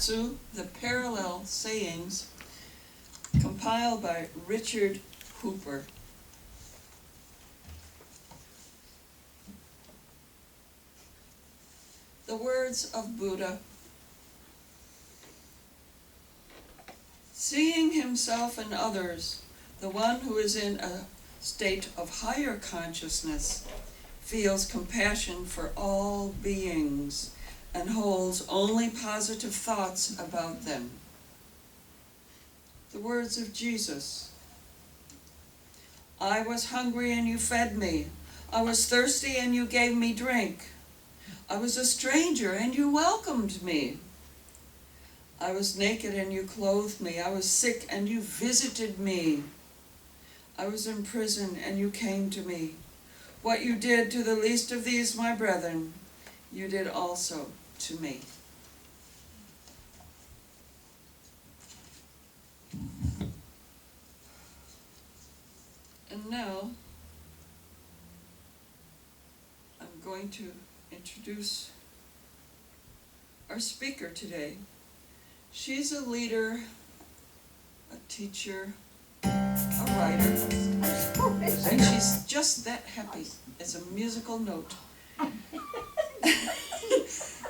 pursue the parallel sayings compiled by Richard Hooper. The words of Buddha. Seeing himself and others, the one who is in a state of higher consciousness feels compassion for all beings and holds only positive thoughts about them. The words of Jesus. I was hungry and you fed me. I was thirsty and you gave me drink. I was a stranger and you welcomed me. I was naked and you clothed me. I was sick and you visited me. I was in prison and you came to me. What you did to the least of these, my brethren, you did also to me. And now, I'm going to introduce our speaker today. She's a leader, a teacher, a writer, and she's just that happy as a musical note.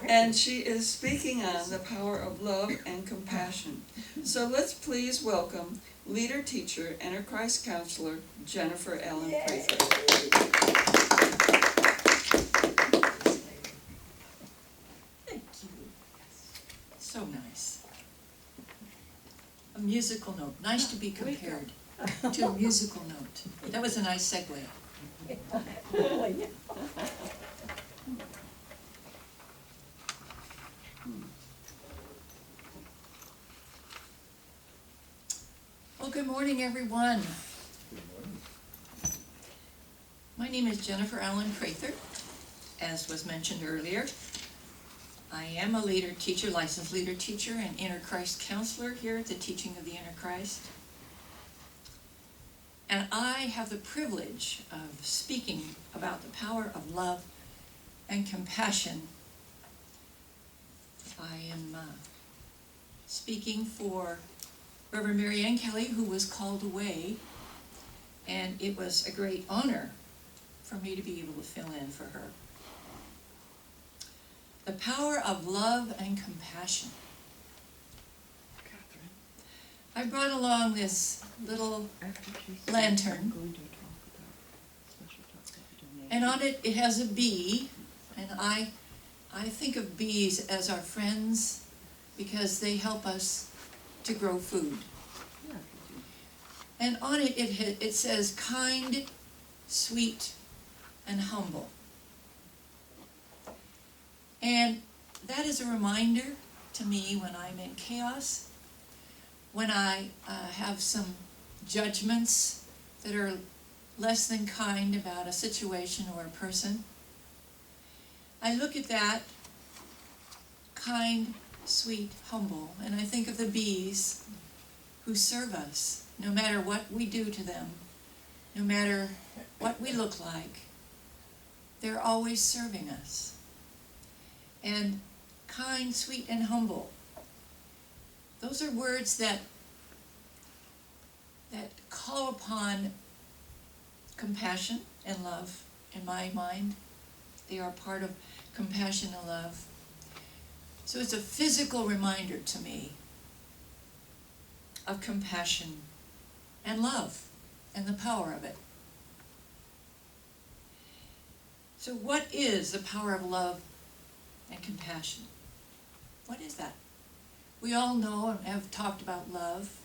And she is speaking on the power of love and compassion. So let's please welcome leader, teacher, and a Christ counselor, Jennifer Allen-Prather. Thank you. So nice. A musical note. Nice to be compared to a musical note. That was a nice segue. Well, good morning, everyone. My name is Jennifer Allen-Prather, as was mentioned earlier. I am a leader teacher, licensed leader teacher, and inner Christ counselor here at the Teaching of the Inner Christ. And I have the privilege of speaking about the power of love and compassion. I am speaking for Reverend Mary Ann Kelly, who was called away, and it was a great honor for me to be able to fill in for her. The power of love and compassion. I brought along this little lantern, and on it it has a bee, and I think of bees as our friends because they help us to grow food. And on it it says kind, sweet, and humble. And that is a reminder to me when I'm in chaos, when I have some judgments that are less than kind about a situation or a person. I look at that, kind, sweet, humble, and I think of the bees who serve us, no matter what we do to them, no matter what we look like, they're always serving us. And kind, sweet, and humble, those are words that call upon compassion and love in my mind. They are part of compassion and love. So it's a physical reminder to me of compassion and love and the power of it. So what is the power of love and compassion? What is that? We all know and have talked about love.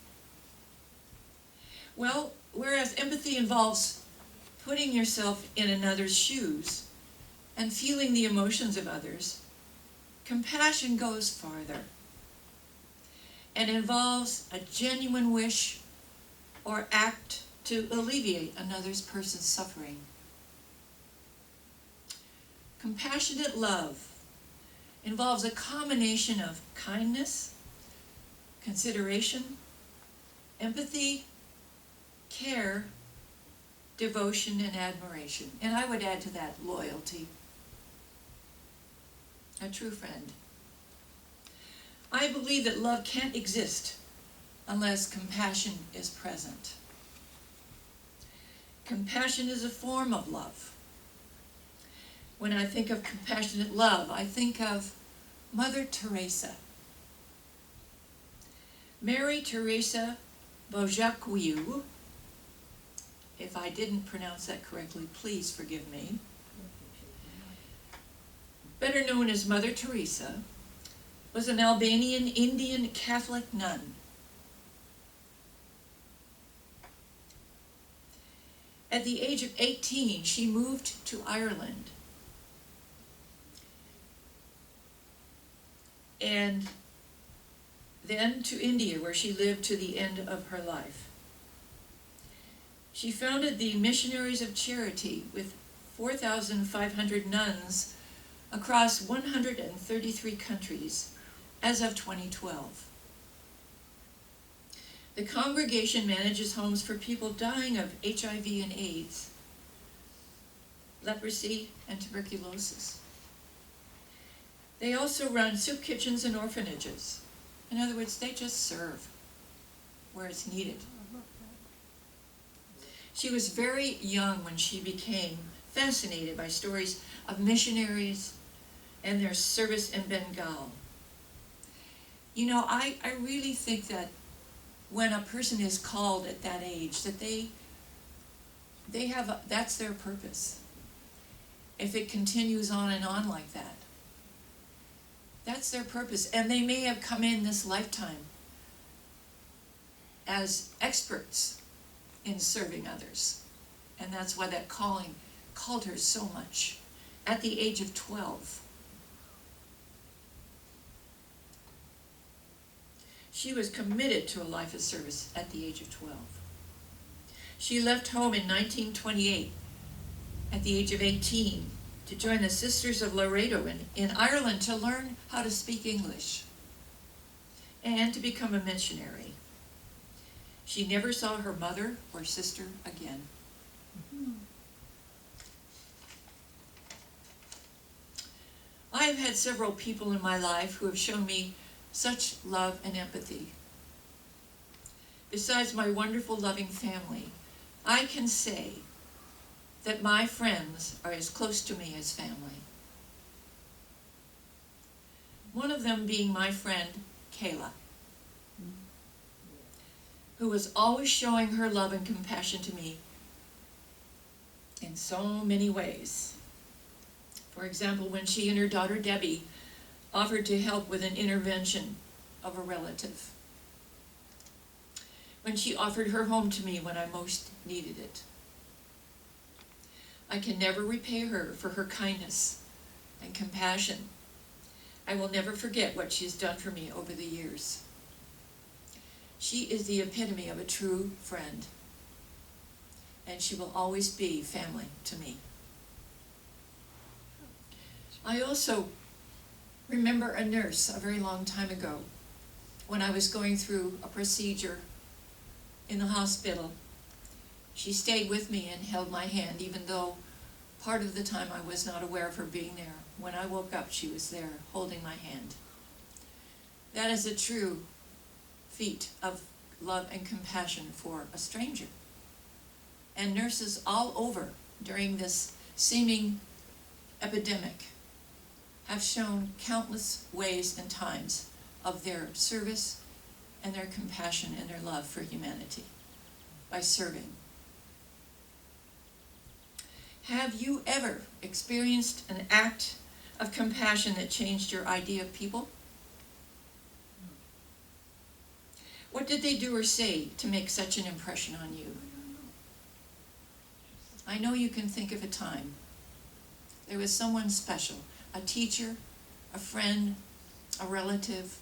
Well, whereas empathy involves putting yourself in another's shoes and feeling the emotions of others, compassion goes farther and involves a genuine wish or act to alleviate another person's suffering. Compassionate love involves a combination of kindness, consideration, empathy, care, devotion, and admiration. And I would add to that loyalty. A true friend. I believe that love can't exist unless compassion is present. Compassion is a form of love. When I think of compassionate love, I think of Mother Teresa. Mary Teresa Bojaquiu, if I didn't pronounce that correctly, please forgive me. Better known as Mother Teresa, was an Albanian Indian Catholic nun. At the age of 18, she moved to Ireland. And then to India, where she lived to the end of her life. She founded the Missionaries of Charity with 4,500 nuns across 133 countries as of 2012. The congregation manages homes for people dying of HIV and AIDS, leprosy, and tuberculosis. They also run soup kitchens and orphanages. In other words, they just serve where it's needed. She was very young when she became fascinated by stories of missionaries and their service in Bengal. You know, I really think that when a person is called at that age, that that's their purpose. If it continues on and on like that, that's their purpose. And they may have come in this lifetime as experts in serving others. And that's why that calling called her so much at the age of 12. She was committed to a life of service at the age of 12. She left home in 1928 at the age of 18 to join the Sisters of Laredo in Ireland to learn how to speak English and to become a missionary. She never saw her mother or sister again. I have had several people in my life who have shown me such love and empathy. Besides my wonderful, loving family, I can say that my friends are as close to me as family. One of them being my friend, Kayla, who was always showing her love and compassion to me in so many ways. For example, when she and her daughter Debbie offered to help with an intervention of a relative. When she offered her home to me when I most needed it. I can never repay her for her kindness and compassion. I will never forget what she's done for me over the years. She is the epitome of a true friend, and she will always be family to me. I also remember a nurse a very long time ago when I was going through a procedure in the hospital. She stayed with me and held my hand, even though part of the time I was not aware of her being there. When I woke up, she was there holding my hand. That is a true feat of love and compassion for a stranger. And nurses all over during this seeming epidemic have shown countless ways and times of their service and their compassion and their love for humanity by serving. Have you ever experienced an act of compassion that changed your idea of people? What did they do or say to make such an impression on you? I know you can think of a time. There was someone special, a teacher, a friend, a relative,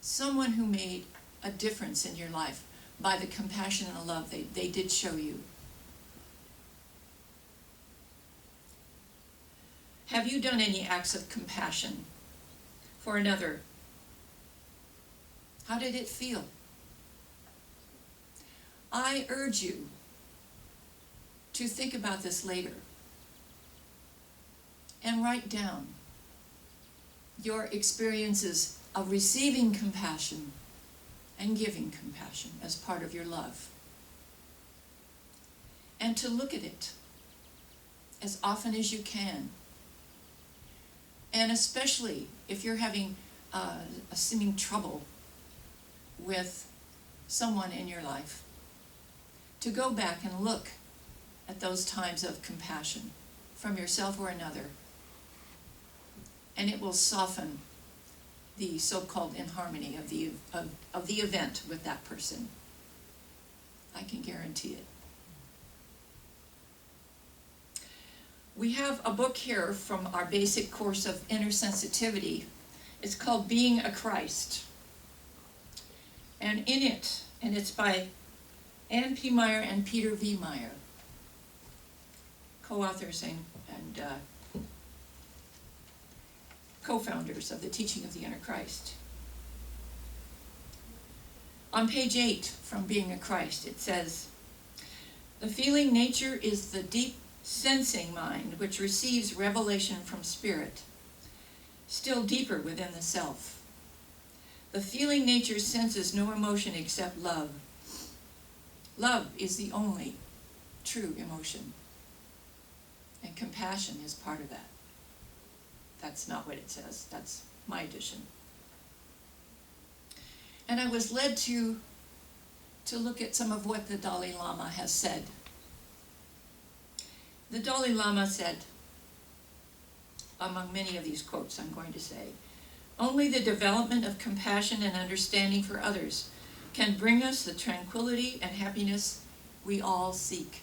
someone who made a difference in your life by the compassion and the love they did show you. Have you done any acts of compassion for another? How did it feel? I urge you to think about this later and write down your experiences of receiving compassion and giving compassion as part of your love. And to look at it as often as you can. And especially if you're having a seeming trouble with someone in your life, to go back and look at those times of compassion from yourself or another, and it will soften the so-called inharmony of the event with that person. I can guarantee it. We have a book here from our basic course of inner sensitivity. It's called Being a Christ. And in it, and it's by Ann P. Meyer and Peter V. Meyer, co-authors and co-founders of the teaching of the inner Christ. On page 8 from Being a Christ, it says, "The feeling nature is the deep sensing mind which receives revelation from spirit, still deeper within the self. The feeling nature senses no emotion except love. Love is the only true emotion, and compassion is part of that." That's not what it says. That's my addition. And I was led to look at some of what the Dalai Lama has said. The Dalai Lama said, among many of these quotes I'm going to say, "Only the development of compassion and understanding for others can bring us the tranquility and happiness we all seek.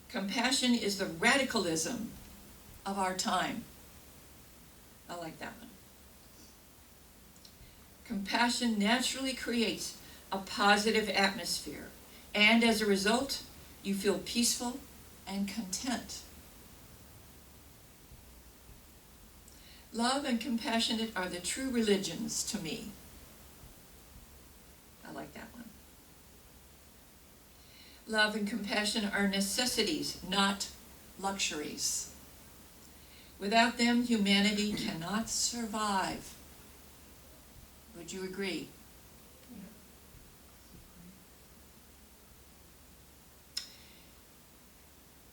Compassion is the radicalism of our time." I like that one. "Compassion naturally creates a positive atmosphere, and as a result, you feel peaceful and content. Love and compassion are the true religions to me." I like that one. "Love and compassion are necessities, not luxuries. Without them, humanity cannot survive." Would you agree?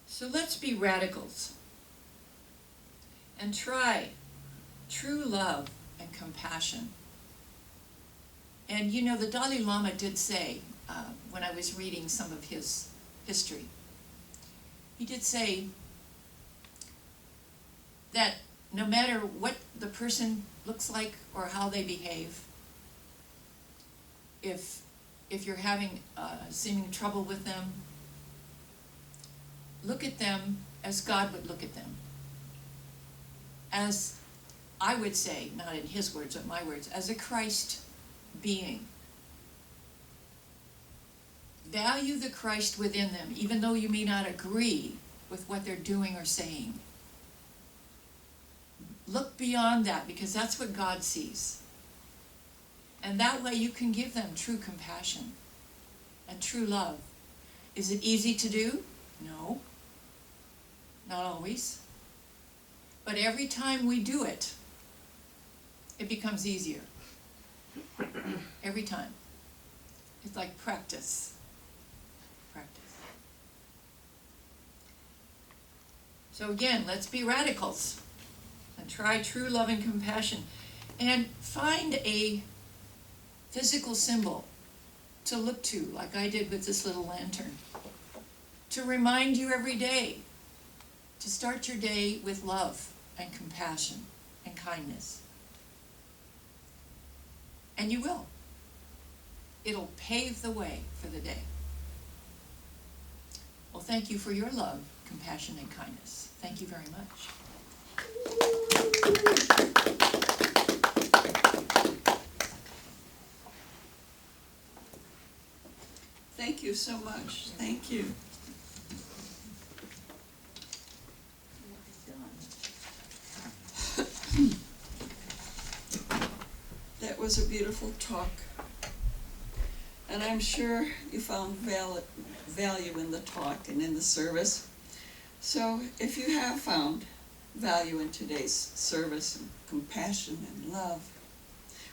So let's be radicals and try true love and compassion. And you know, the Dalai Lama did say, when I was reading some of his history, he did say that no matter what the person looks like or how they behave, if you're having seeming trouble with them, look at them as God would look at them. As, I would say, not in his words but my words, as a Christ being. Value the Christ within them, even though you may not agree with what they're doing or saying. Look beyond that, because that's what God sees. And that way you can give them true compassion and true love. Is it easy to do? No. Not always. But every time we do it, it becomes easier. Every time. It's like practice. Practice. So again, let's be radicals and try true love and compassion. And find a physical symbol to look to, like I did with this little lantern, to remind you every day to start your day with love and compassion and kindness. And you will. It'll pave the way for the day. Well, thank you for your love, compassion, and kindness. Thank you very much. Thank you so much. Thank you. That was a beautiful talk. And I'm sure you found value in the talk and in the service. So if you have found value in today's service and compassion and love.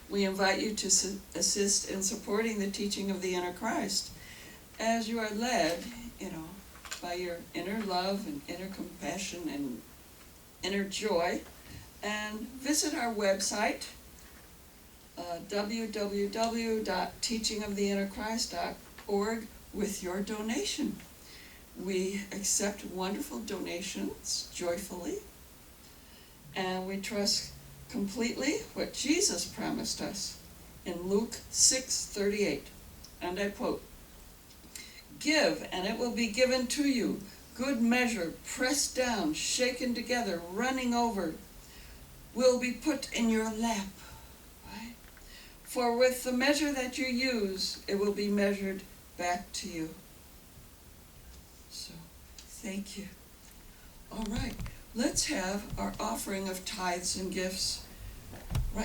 We invite you to assist in supporting the teaching of the inner Christ as you are led, by your inner love and inner compassion and inner joy. And visit our website, www.teachingoftheinnerchrist.org, with your donation. We accept wonderful donations joyfully, and we trust completely what Jesus promised us in Luke 6:38, and I quote, "Give, and it will be given to you, good measure, pressed down, shaken together, running over, will be put in your lap." Right? "For with the measure that you use, it will be measured back to you." So, thank you. All right, let's have our offering of tithes and gifts.